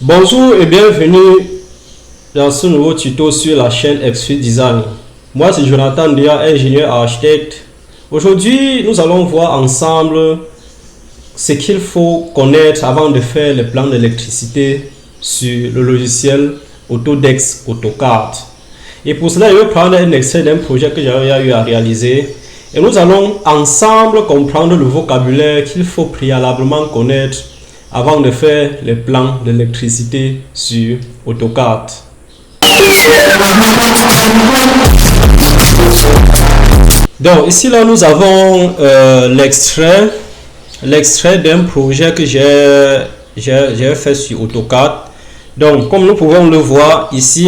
Bonjour et bienvenue dans ce nouveau tuto sur la chaîne XFIT Design. Moi c'est Jonathan Dia, ingénieur architecte. Aujourd'hui nous allons voir ensemble ce qu'il faut connaître avant de faire le plan d'électricité sur le logiciel Autodesk AutoCAD. Et pour cela je vais prendre un extrait d'un projet que j'avais eu à réaliser. Et nous allons ensemble comprendre le vocabulaire qu'il faut préalablement connaître avant de faire les plans d'électricité sur AutoCAD. Donc ici là nous avons l'extrait d'un projet que j'ai fait sur AutoCAD. Donc comme nous pouvons le voir ici,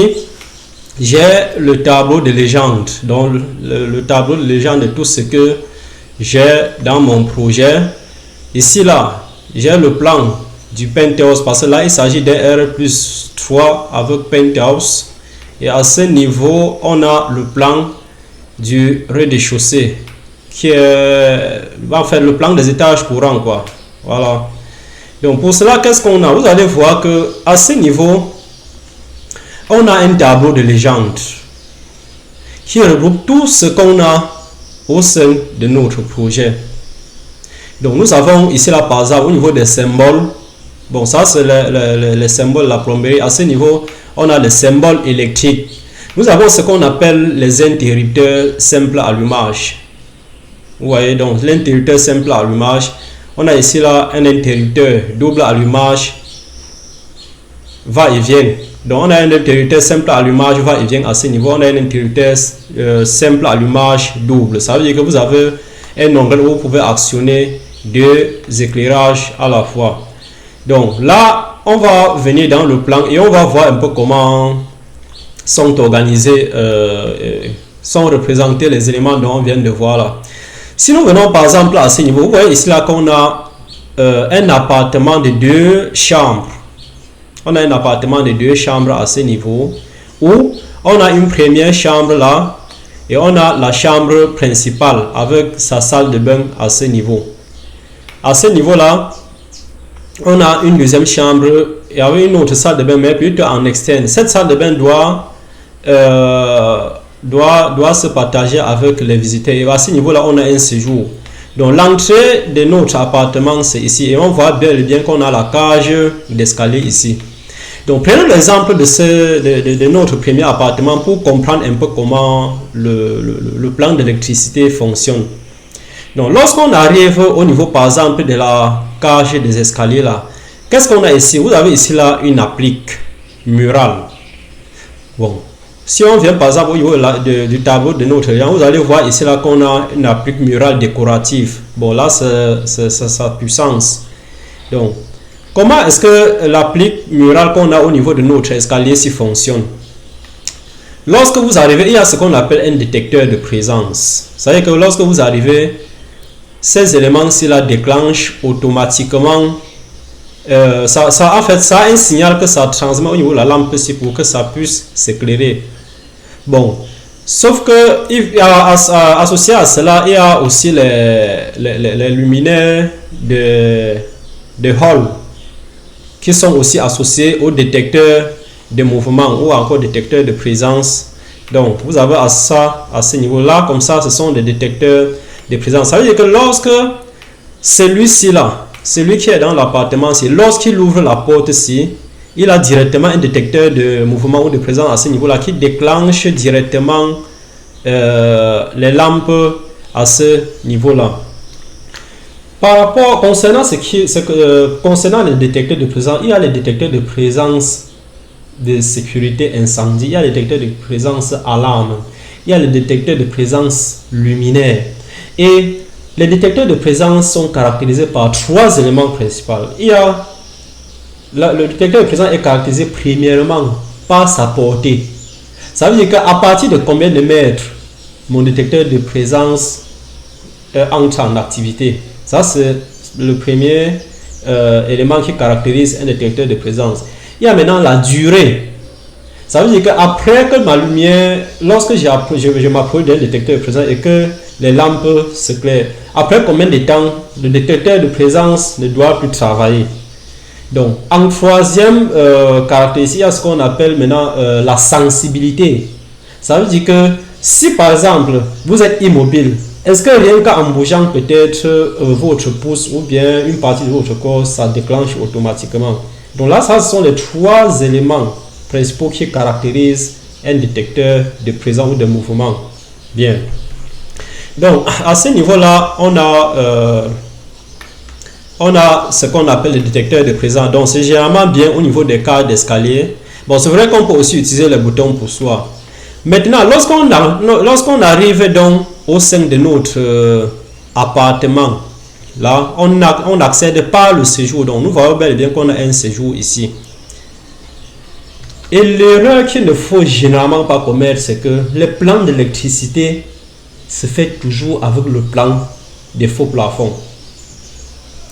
j'ai le tableau de légende. Donc le tableau de légende de tout ce que j'ai dans mon projet. Ici là j'ai le plan du penthouse parce que là il s'agit d'un R+3 avec penthouse, et à ce niveau on a le plan du rez-de-chaussée qui est en fait le plan des étages courants quoi. Voilà. Donc pour cela qu'est-ce qu'on a? Vous allez voir que à ce niveau on a un tableau de légende qui regroupe tout ce qu'on a au sein de notre projet. Donc nous avons ici là par exemple au niveau des symboles, bon ça c'est les symboles de la plomberie. À ce niveau on a les symboles électriques. Nous avons ce qu'on appelle les interrupteurs simples allumage. Vous voyez, donc l'interrupteur simple allumage, on a ici là un interrupteur double allumage va et vient. Donc on a un interrupteur simple allumage va et vient. À ce niveau on a un interrupteur simple allumage double. Ça veut dire que vous avez un onglet où vous pouvez actionner deux éclairages à la fois. Donc là on va venir dans le plan et on va voir un peu comment sont organisés, sont représentés les éléments dont on vient de voir là. Si nous venons par exemple à ce niveau, vous voyez ici là qu'on a un appartement de 2 chambres. On a un appartement de 2 chambres à ce niveau où on a une première chambre là et on a la chambre principale avec sa salle de bain à ce niveau. À ce niveau là on a une deuxième chambre et avec une autre salle de bain mais plutôt en externe. Cette salle de bain doit se partager avec les visiteurs. Et à ce niveau là on a un séjour. Donc l'entrée de notre appartement c'est ici et on voit bien qu'on a la cage d'escalier ici. Donc prenons l'exemple de notre premier appartement pour comprendre un peu comment le plan d'électricité fonctionne. Donc lorsqu'on arrive au niveau par exemple de la cage des escaliers là, qu'est-ce qu'on a ici? Vous avez ici là une applique murale. Bon, si on vient par exemple au niveau du tableau de notre lien, vous allez voir ici là qu'on a une applique murale décorative. Bon là c'est sa puissance. Donc comment est-ce que l'applique murale qu'on a au niveau de notre escalier s'y fonctionne? Lorsque vous arrivez, il y a ce qu'on appelle un détecteur de présence. C'est-à-dire que lorsque vous arrivez, ces éléments-ci là déclenchent automatiquement. Ça a un signal que ça transmet au niveau de la lampe ici pour que ça puisse s'éclairer. Bon, sauf que associé à cela, il y a aussi les luminaires de hall qui sont aussi associés au détecteur de mouvement ou encore détecteur de présence. Donc vous avez à ce niveau là, comme ça ce sont des détecteurs de présence. Ça veut dire que lorsque celui-ci là, celui qui est dans l'appartement, lorsqu'il ouvre la porte ici, il a directement un détecteur de mouvement ou de présence à ce niveau là qui déclenche directement les lampes à ce niveau là. Par rapport concernant concernant les détecteurs de présence, il y a les détecteurs de présence de sécurité incendie, il y a les détecteurs de présence alarme, il y a les détecteurs de présence luminaire. Et les détecteurs de présence sont caractérisés par 3 éléments principaux. Le détecteur de présence est caractérisé premièrement par sa portée. Ça veut dire qu'à partir de combien de mètres mon détecteur de présence entre en activité. Ça c'est le premier élément qui caractérise un détecteur de présence. Il y a maintenant la durée. Ça veut dire qu'après que ma lumière, lorsque je m'approche d'un détecteur de présence et que les lampes s'éclairent, après combien de temps le détecteur de présence ne doit plus travailler? Donc, en troisième caractéristique, il y a ce qu'on appelle maintenant la sensibilité. Ça veut dire que si par exemple vous êtes immobile, est-ce que rien qu'en bougeant peut-être votre pouce ou bien une partie de votre corps, ça déclenche automatiquement? Donc là, ça ce sont les trois éléments principaux qui caractérisent un détecteur de présence ou de mouvement. Bien. Donc à ce niveau-là, on a ce qu'on appelle le détecteur de présence. Donc c'est généralement bien au niveau des cages d'escalier. Bon, c'est vrai qu'on peut aussi utiliser les boutons pour soi. Maintenant, lorsqu'on arrive donc au sein de notre appartement, là, on n'accède pas le séjour. Donc, nous voyons bel et bien qu'on a un séjour ici. Et l'erreur qu'il ne faut généralement pas commettre, c'est que les plans d'électricité se fait toujours avec le plan des faux plafonds.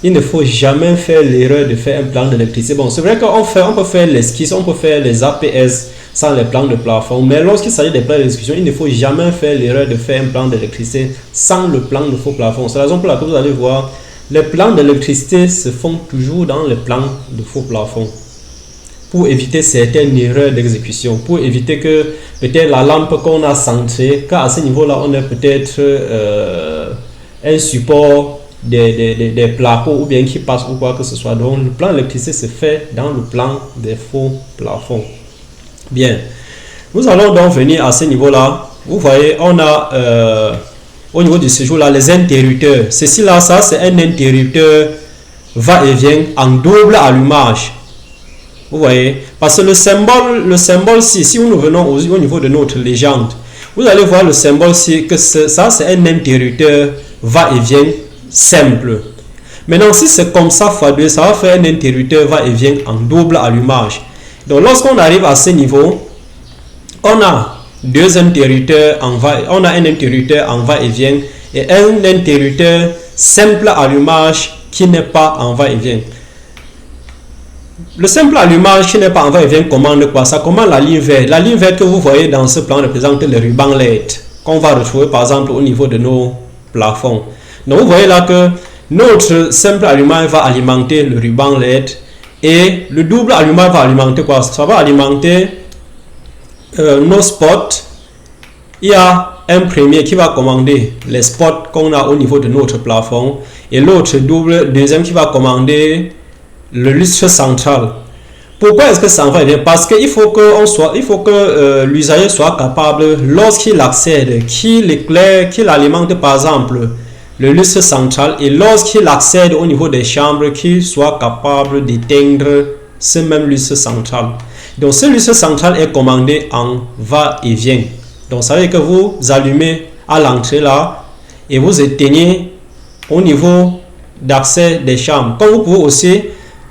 Il ne faut jamais faire l'erreur de faire un plan d'électricité. Bon, c'est vrai qu'on peut faire l'esquisse, on peut faire les APS sans les plans de plafond, mais lorsqu'il s'agit des plans d'exécution, il ne faut jamais faire l'erreur de faire un plan d'électricité sans le plan de faux plafond. C'est la raison pour laquelle vous allez voir, les plans d'électricité se font toujours dans les plans de faux plafond, pour éviter certaines erreurs d'exécution, pour éviter que peut-être la lampe qu'on a centrée, car à ce niveau-là, on a peut-être un support des placards ou bien qui passe ou quoi que ce soit. Donc le plan d'électricité se fait dans le plan des faux plafonds. Bien, nous allons donc venir à ce niveau-là. Vous voyez, on a au niveau du séjour-là les interrupteurs. Ceci là, ça c'est un interrupteur va-et-vient en double allumage. Vous voyez, parce que le symbole si nous venons au niveau de notre légende, vous allez voir le symbole si que ça c'est un interrupteur va-et-vient simple. Maintenant, si c'est comme ça fois 2, ça va faire un interrupteur va-et-vient en double allumage. Donc, lorsqu'on arrive à ce niveau, on a deux interrupteurs on a un interrupteur en va-et-vient et un interrupteur simple allumage qui n'est pas en va-et-vient. Le simple allumage qui n'est pas en va-et-vient commande quoi? Ça commande la ligne verte. La ligne verte que vous voyez dans ce plan représente le ruban LED qu'on va retrouver par exemple au niveau de nos plafonds. Donc, vous voyez là que notre simple allumage va alimenter le ruban LED. Et le double allumage va alimenter quoi? Ça va alimenter nos spots. Il y a un premier qui va commander les spots qu'on a au niveau de notre plafond. Et l'autre deuxième qui va commander le lustre central. Pourquoi est-ce que ça en va bien? Parce qu'il faut que l'usager soit capable, lorsqu'il accède, qu'il éclaire, qu'il alimente par exemple le lustre central, et lorsqu'il accède au niveau des chambres, qu'il soit capable d'éteindre ce même lustre central. Donc ce lustre central est commandé en va-et-vient. Donc ça veut dire que vous allumez à l'entrée là et vous éteignez au niveau d'accès des chambres. Comme vous pouvez aussi,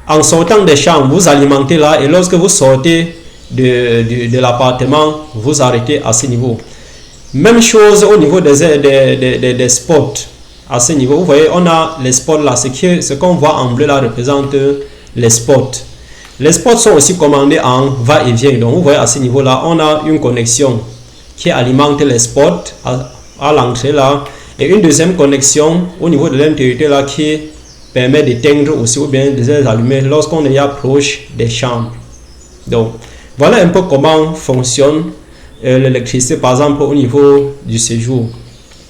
en sortant des chambres, vous alimentez là, et lorsque vous sortez de l'appartement, vous arrêtez à ce niveau. Même chose au niveau des spots. À ce niveau, vous voyez, on a les spots là, ce qu'on voit en bleu là représente les spots. Les spots sont aussi commandés en va-et-vient. Donc vous voyez, à ce niveau là, on a une connexion qui alimente les spots à l'entrée là, et une deuxième connexion au niveau de l'intérieur là qui permet d'éteindre aussi ou bien de les allumer lorsqu'on est proche des chambres. Donc voilà un peu comment fonctionne l'électricité par exemple au niveau du séjour.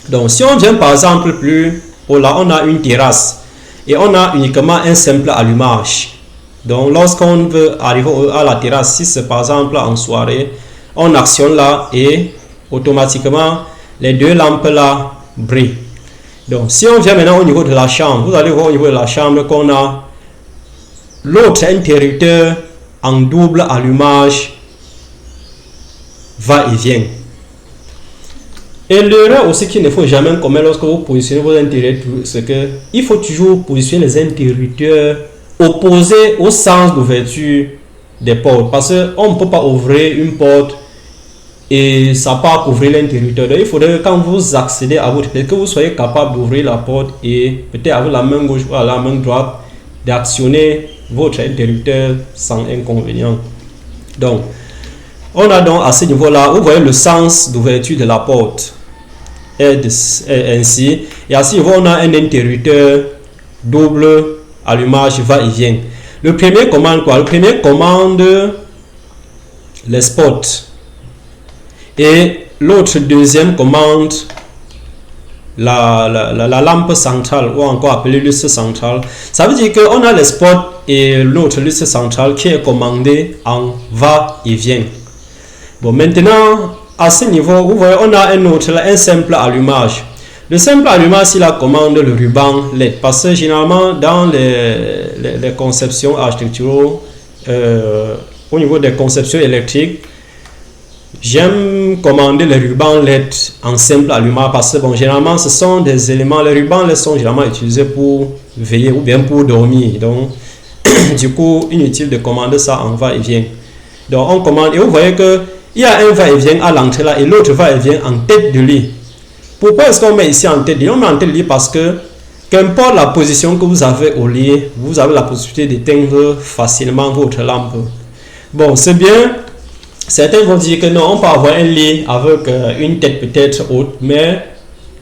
Donc si on vient par exemple plus haut là, on a une terrasse et on a uniquement un simple allumage. Donc lorsqu'on veut arriver à la terrasse, si c'est par exemple en soirée, on actionne là et automatiquement les deux lampes là brillent. Donc si on vient maintenant au niveau de la chambre, vous allez voir au niveau de la chambre qu'on a l'autre interrupteur en double allumage va-et-vient. Et l'erreur aussi qu'il ne faut jamais commettre lorsque vous positionnez vos interrupteurs, c'est que il faut toujours positionner les interrupteurs opposés au sens d'ouverture des portes, parce qu'on ne peut pas ouvrir une porte et ça part couvrir l'interrupteur. Donc il faudrait que quand vous accédez à votre porte, que vous soyez capable d'ouvrir la porte et peut-être avec la main gauche ou la main droite d'actionner votre interrupteur sans inconvénient. Donc on a donc à ce niveau là, vous voyez le sens d'ouverture de la porte est ainsi, et à ce niveau on a un interrupteur double allumage va-et-vient. Le premier commande quoi? Le premier commande les spots. Et l'autre deuxième commande la lampe centrale, ou encore appelée lustre centrale. Ça veut dire qu'on a les spots et l'autre lustre centrale qui est commandé en va-et-vient. Bon, maintenant, à ce niveau, vous voyez, on a un simple allumage. Le simple allumage, c'est la commande le ruban LED. Parce que généralement, dans les conceptions architecturales, au niveau des conceptions électriques, j'aime commander les rubans LED en simple allumage parce que bon, généralement ce sont des éléments, les rubans LED sont généralement utilisés pour veiller ou bien pour dormir. Donc, du coup, inutile de commander ça en va-et-vient. Donc, on commande et vous voyez que il y a un va-et-vient à l'entrée là et l'autre va-et-vient en tête de lit. Pourquoi est-ce qu'on met ici en tête de lit? On met en tête de lit parce que qu'importe la position que vous avez au lit, vous avez la possibilité d'éteindre facilement votre lampe. Bon, c'est bien. Certains vont dire que non, on peut avoir un lit avec une tête peut-être haute, mais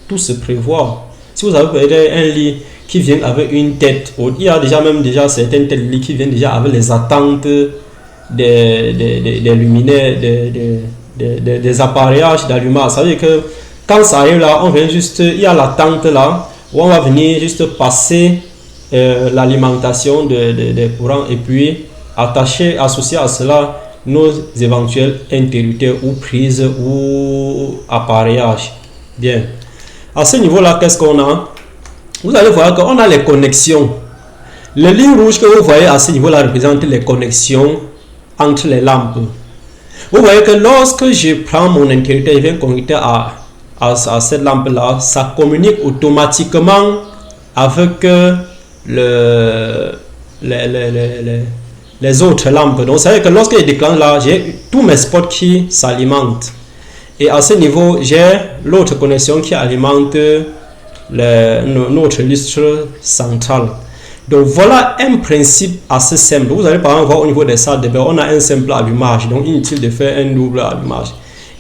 tout se prévoit. Si vous avez peut-être un lit qui vient avec une tête haute, il y a déjà certaines têtes de lit qui viennent déjà avec les attentes des luminaires, des appareillages d'allumage. Ça veut dire que quand ça arrive là, on vient juste, il y a la tente là, où on va venir juste passer l'alimentation des courants et puis associer à cela nos éventuels interrupteurs ou prises ou appareillages. Bien. À ce niveau-là, qu'est-ce qu'on a? Vous allez voir qu'on a les connexions. Les lignes rouges que vous voyez à ce niveau-là représentent les connexions entre les lampes. Vous voyez que lorsque je prends mon interrupteur et viens connecter à cette lampe-là, ça communique automatiquement avec les autres lampes. Donc, ça veut dire que lorsque je déclenche là, j'ai tous mes spots qui s'alimentent. Et à ce niveau, j'ai l'autre connexion qui alimente notre lustre central. Donc, voilà un principe assez simple. Vous allez par exemple voir au niveau des salles de bain, on a un simple allumage. Donc, inutile de faire un double allumage.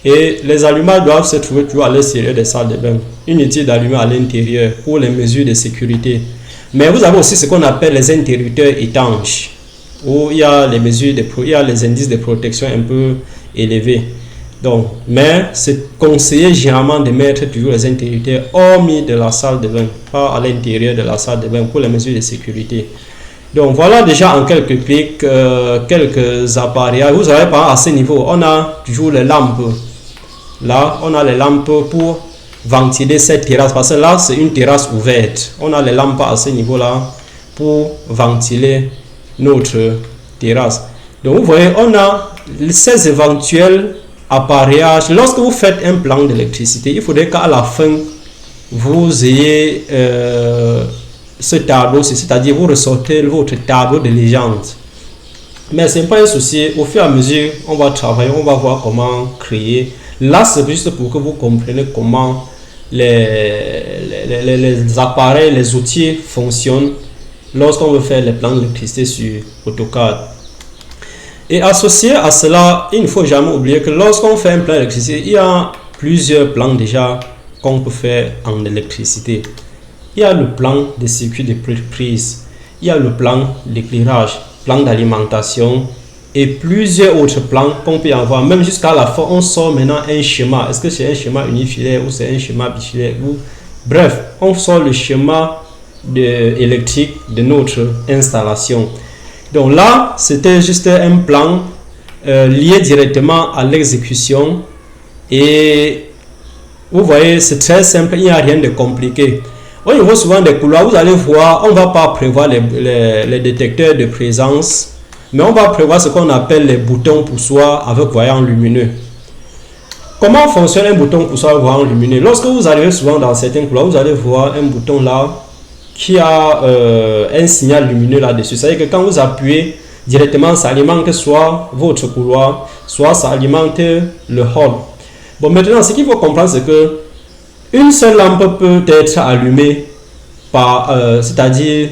Et les allumages doivent se trouver toujours à l'extérieur des salles de bain. Inutile d'allumer à l'intérieur pour les mesures de sécurité. Mais vous avez aussi ce qu'on appelle les interrupteurs étanches, où il y a les mesures il y a les indices de protection un peu élevés. Donc, mais c'est conseillé généralement de mettre toujours les interrupteurs hormis de la salle de bain, pas à l'intérieur de la salle de bain pour les mesures de sécurité. Donc voilà déjà en quelques clics quelques appareillages. Vous savez pas à ce niveau, on a toujours les lampes. Là, on a les lampes pour ventiler cette terrasse parce que là c'est une terrasse ouverte. On a les lampes à ce niveau-là pour ventiler notre terrasse. Donc vous voyez, on a ces éventuels appareillages. Lorsque vous faites un plan d'électricité, il faudrait qu'à la fin vous ayez ce tableau, c'est-à-dire vous ressortez votre tableau de légende. Mais ce n'est pas un souci, au fur et à mesure on va travailler, on va voir comment créer. Là c'est juste pour que vous compreniez comment les appareils, les outils fonctionnent lorsqu'on veut faire les plans d'électricité sur AutoCAD. Et associé à cela, il ne faut jamais oublier que lorsqu'on fait un plan d'électricité, il y a plusieurs plans déjà qu'on peut faire en électricité. Il y a le plan de circuit de prise, il y a le plan d'éclairage, plan d'alimentation et plusieurs autres plans qu'on peut avoir. Même jusqu'à la fin, on sort maintenant un schéma. Est-ce que c'est un schéma unifilaire ou c'est un schéma bifilaire ou... Bref, on sort le schéma électrique de notre installation. Donc là, c'était juste un plan lié directement à l'exécution. Et vous voyez, c'est très simple, il n'y a rien de compliqué. Au niveau souvent des couloirs, vous allez voir, on ne va pas prévoir les détecteurs de présence, mais on va prévoir ce qu'on appelle les boutons poussoirs avec voyant lumineux. Comment fonctionne un bouton poussoir avec voyant lumineux? Lorsque vous arrivez souvent dans certains couloirs, vous allez voir un bouton là qui a un signal lumineux là-dessus. C'est-à-dire que quand vous appuyez directement, ça alimente soit votre couloir, soit ça alimente le hall. Bon, maintenant, ce qu'il faut comprendre, c'est que une seule lampe peut être allumée par, c'est-à-dire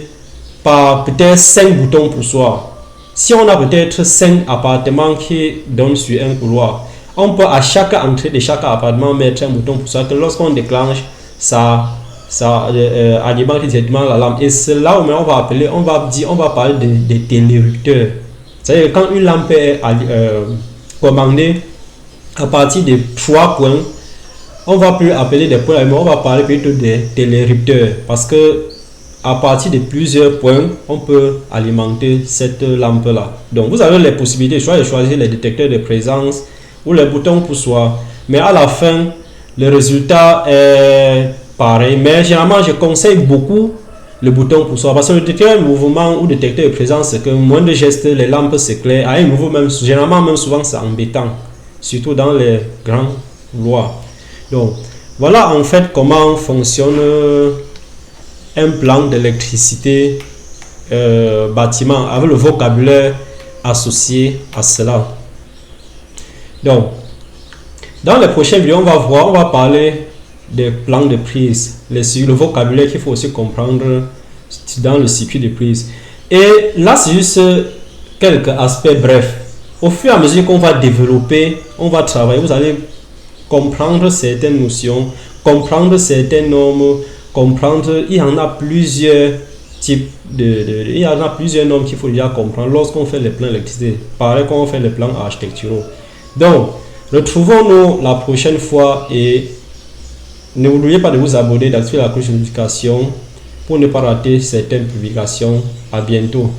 par peut-être 5 boutons poussoirs. Si on a peut-être 5 appartements qui donnent sur un couloir, on peut à chaque entrée de chaque appartement mettre un bouton poussoir que lorsqu'on déclenche, ça ça alimente directement la lampe. Et c'est là où on va parler de télérupteurs. C'est-à-dire quand une lampe est commandée à partir de 3 points, on va plus appeler des points, mais on va parler plutôt des télérupteurs, parce que à partir de plusieurs points, on peut alimenter cette lampe là. Donc vous avez les possibilités, soit de choisir les détecteurs de présence ou les boutons poussoirs, mais à la fin le résultat est pareil. Mais généralement je conseille beaucoup le bouton poussoir, parce que le détecteur de mouvement ou détecteur de présence, c'est que moins de gestes, les lampes s'éclairent à un niveau, même généralement, même souvent c'est embêtant, surtout dans les grands lois. Donc voilà en fait comment fonctionne un plan d'électricité bâtiment, avec le vocabulaire associé à cela. Donc dans les prochaines vidéos, on va parler des plans de prise, le vocabulaire qu'il faut aussi comprendre dans le circuit de prise. Et là c'est juste quelques aspects brefs. Au fur et à mesure qu'on va développer, on va travailler, vous allez comprendre certaines notions, comprendre certaines normes, comprendre, il y en a plusieurs types il y en a plusieurs normes qu'il faut déjà comprendre lorsqu'on fait les plans d'électricité, pareil quand on fait les plans architecturaux. Donc retrouvons-nous la prochaine fois et n'oubliez pas de vous abonner, d'activer la cloche de notification pour ne pas rater certaines publications. À bientôt.